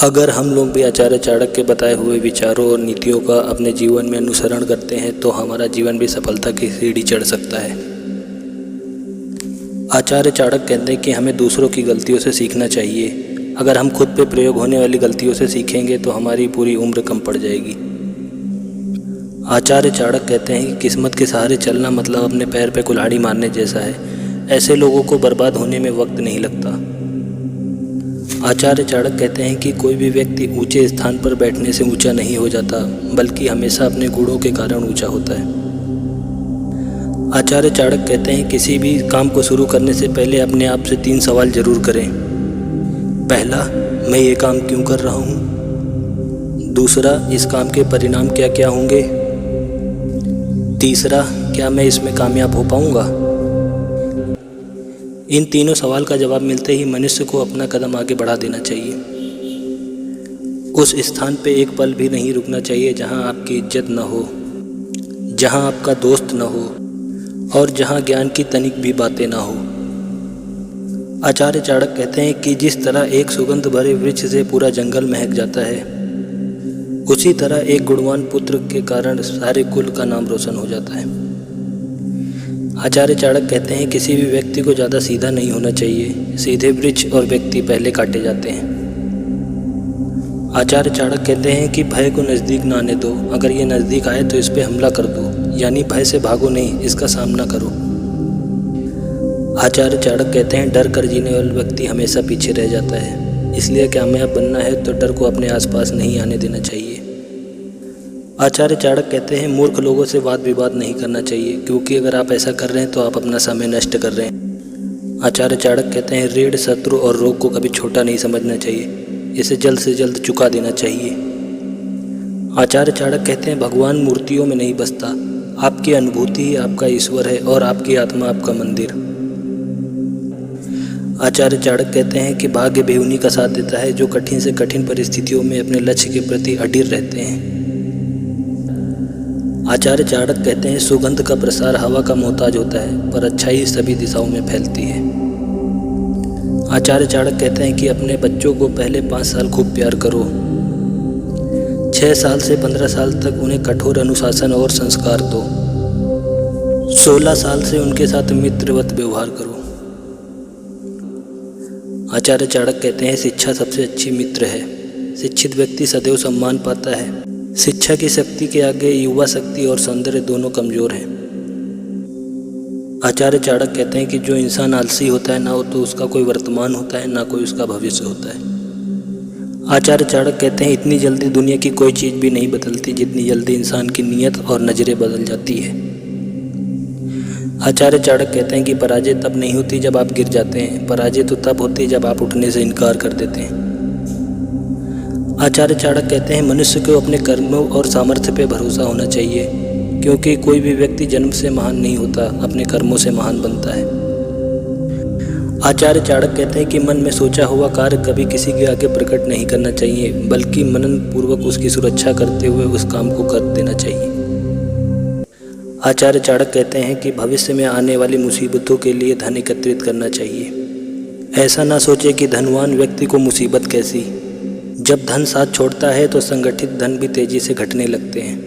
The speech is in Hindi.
अगर हम लोग भी आचार्य चाणक्य के बताए हुए विचारों और नीतियों का अपने जीवन में अनुसरण करते हैं तो हमारा जीवन भी सफलता की सीढ़ी चढ़ सकता है। आचार्य चाणक्य कहते हैं कि हमें दूसरों की गलतियों से सीखना चाहिए। अगर हम खुद पे प्रयोग होने वाली गलतियों से सीखेंगे तो हमारी पूरी उम्र कम पड़ जाएगी। आचार्य चाणक्य कहते हैं कि किस्मत के सहारे चलना मतलब अपने पैर पे कुल्हाड़ी मारने जैसा है। ऐसे लोगों को बर्बाद होने में वक्त नहीं लगता। आचार्य चाणक्य कहते हैं कि कोई भी व्यक्ति ऊंचे स्थान पर बैठने से ऊंचा नहीं हो जाता, बल्कि हमेशा अपने गुणों के कारण ऊंचा होता है। आचार्य चाणक्य कहते हैं किसी भी काम को शुरू करने से पहले अपने आप से 3 सवाल जरूर करें। पहला, मैं ये काम क्यों कर रहा हूँ। दूसरा, इस काम के परिणाम क्या क्या होंगे। तीसरा, क्या मैं इसमें कामयाब हो पाऊँगा। इन तीनों सवाल का जवाब मिलते ही मनुष्य को अपना कदम आगे बढ़ा देना चाहिए। उस स्थान पे एक पल भी नहीं रुकना चाहिए जहां आपकी इज्जत न हो, जहां आपका दोस्त न हो और जहां ज्ञान की तनिक भी बातें ना हो। आचार्य चाणक्य कहते हैं कि जिस तरह एक सुगंध भरे वृक्ष से पूरा जंगल महक जाता है, उसी तरह एक गुणवान पुत्र के कारण सारे कुल का नाम रोशन हो जाता है। आचार्य चाणक्य कहते हैं किसी भी व्यक्ति को ज़्यादा सीधा नहीं होना चाहिए। सीधे वृक्ष और व्यक्ति पहले काटे जाते हैं। आचार्य चाणक्य कहते हैं कि भय को नज़दीक ना आने दो। अगर ये नज़दीक आए तो इस पर हमला कर दो, यानी भय से भागो नहीं, इसका सामना करो। आचार्य चाणक्य कहते हैं डर कर जीने वाला व्यक्ति हमेशा पीछे रह जाता है। इसलिए कामयाब बनना है तो डर को अपने आसपास नहीं आने देना चाहिए। आचार्य चाणक्य कहते हैं मूर्ख लोगों से वाद विवाद नहीं करना चाहिए, क्योंकि अगर आप ऐसा कर रहे हैं तो आप अपना समय नष्ट कर रहे हैं। आचार्य चाणक्य कहते हैं ऋण, शत्रु और रोग को कभी छोटा नहीं समझना चाहिए, इसे जल्द से जल्द चुका देना चाहिए। आचार्य चाणक्य कहते हैं भगवान मूर्तियों में नहीं बसता, आपकी अनुभूति ही आपका ईश्वर है और आपकी आत्मा आपका मंदिर। आचार्य चाणक्य कहते हैं कि भाग्य भी उन्हीं का साथ देता है जो कठिन से कठिन परिस्थितियों में अपने लक्ष्य के प्रति अडिग रहते हैं। आचार्य चाणक्य कहते हैं सुगंध का प्रसार हवा का मोहताज होता है, पर अच्छाई सभी दिशाओं में फैलती है। आचार्य चाणक्य कहते हैं कि अपने बच्चों को पहले 5 साल खूब प्यार करो, 6 साल से 15 साल तक उन्हें कठोर अनुशासन और संस्कार दो, 16 साल से उनके साथ मित्रवत व्यवहार करो। आचार्य चाणक्य कहते हैं शिक्षा सबसे अच्छी मित्र है। शिक्षित व्यक्ति सदैव सम्मान पाता है। शिक्षा की शक्ति के आगे युवा शक्ति और सौंदर्य दोनों कमजोर हैं। आचार्य चाणक्य कहते हैं कि जो इंसान आलसी होता है ना हो तो उसका कोई वर्तमान होता है, ना कोई उसका भविष्य होता है। आचार्य चाणक्य कहते हैं इतनी जल्दी दुनिया की कोई चीज़ भी नहीं बदलती जितनी जल्दी इंसान की नीयत और नज़रें बदल जाती है। आचार्य चाणक्य कहते हैं कि पराजय तब नहीं होती जब आप गिर जाते हैं, पराजय तो तब होती है जब आप उठने से इनकार कर देते हैं। आचार्य चाणक्य कहते हैं मनुष्य को अपने कर्मों और सामर्थ्य पर भरोसा होना चाहिए, क्योंकि कोई भी व्यक्ति जन्म से महान नहीं होता, अपने कर्मों से महान बनता है। आचार्य चाणक्य कहते हैं कि मन में सोचा हुआ कार्य कभी किसी के आगे प्रकट नहीं करना चाहिए, बल्कि मनन पूर्वक उसकी सुरक्षा करते हुए उस काम को कर देना चाहिए। आचार्य चाणक्य कहते हैं कि भविष्य में आने वाली मुसीबतों के लिए धन एकत्रित करना चाहिए। ऐसा ना सोचे कि धनवान व्यक्ति को मुसीबत कैसी। जब धन साथ छोड़ता है तो संगठित धन भी तेजी से घटने लगते हैं।